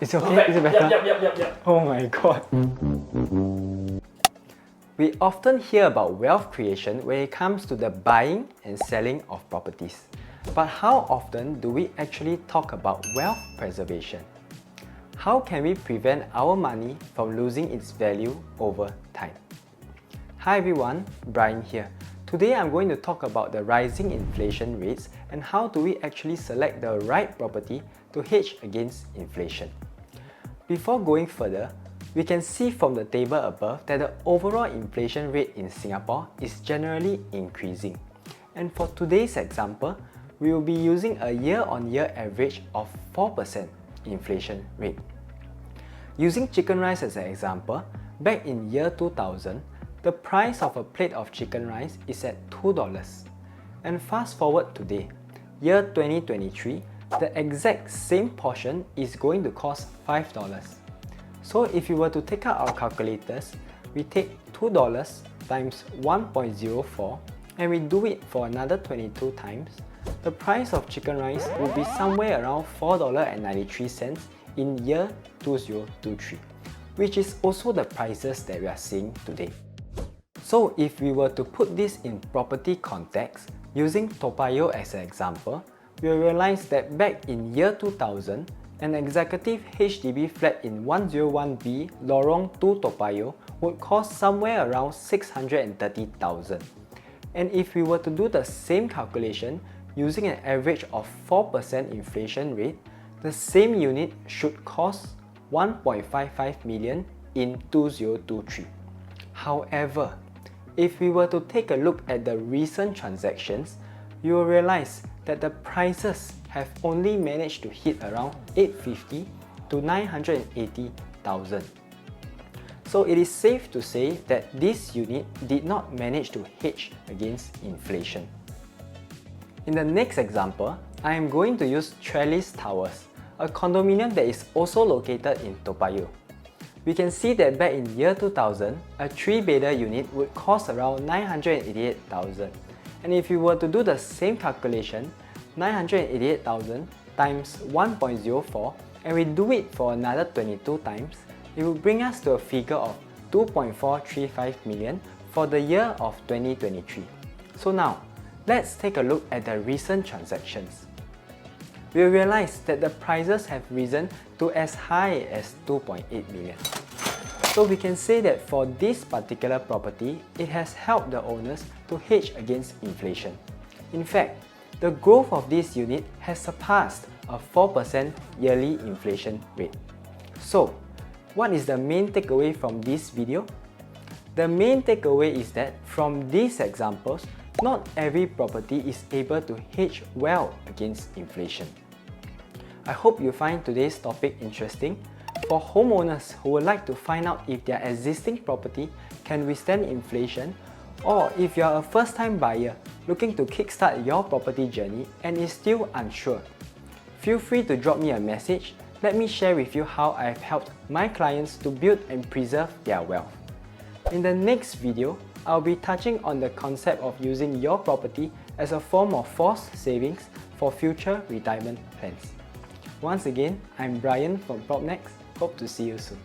Is it okay? Is it better? Yep. Oh my god. We often hear about wealth creation when it comes to the buying and selling of properties. But how often do we actually talk about wealth preservation? How can we prevent our money from losing its value over time? Hi everyone, Brian here. Today I'm going to talk about the rising inflation rates and how do we actually select the right property to hedge against inflation. Before going further, we can see from the table above that the overall inflation rate in Singapore is generally increasing. And for today's example, we will be using a year-on-year average of 4% inflation rate. Using chicken rice as an example, back in year 2000, the price of a plate of chicken rice is at $2. And fast forward today, year 2023, the exact same portion is going to cost $5. So if you were to take out our calculators, we take $2 times 1.04 and we do it for another 22 times, the price of chicken rice will be somewhere around $4.93 in year 2023, which is also the prices that we are seeing today. So if we were to put this in property context, using Toa Payoh as an example, we will realize that back in year 2000, an executive HDB flat in 101B Lorong 2 Toa Payoh would cost somewhere around 630,000. And if we were to do the same calculation using an average of 4% inflation rate, the same unit should cost 1.55 million in 2023. However, if we were to take a look at the recent transactions, you will realize that the prices have only managed to hit around 850 to 980,000. So it is safe to say that this unit did not manage to hedge against inflation. In the next example, I am going to use Trellis Towers, a condominium that is also located in Toa Payoh. We can see that back in year 2000, a 3-bedder unit would cost around 988,000. And if you were to do the same calculation, 988,000 times 1.04 and we do it for another 22 times, it will bring us to a figure of 2.435 million for the year of 2023. So now, let's take a look at the recent transactions. We'll realize that the prices have risen to as high as 2.8 million. So we can say that for this particular property, it has helped the owners to hedge against inflation. In fact, the growth of this unit has surpassed a 4% yearly inflation rate. So, what is the main takeaway from this video? The main takeaway is that from these examples, not every property is able to hedge well against inflation. I hope you find today's topic interesting. For homeowners who would like to find out if their existing property can withstand inflation, or if you are a first-time buyer looking to kickstart your property journey and is still unsure, feel free to drop me a message. Let me share with you how I have helped my clients to build and preserve their wealth. In the next video, I'll be touching on the concept of using your property as a form of forced savings for future retirement plans. Once again, I'm Brian from PropNext. Hope to see you soon.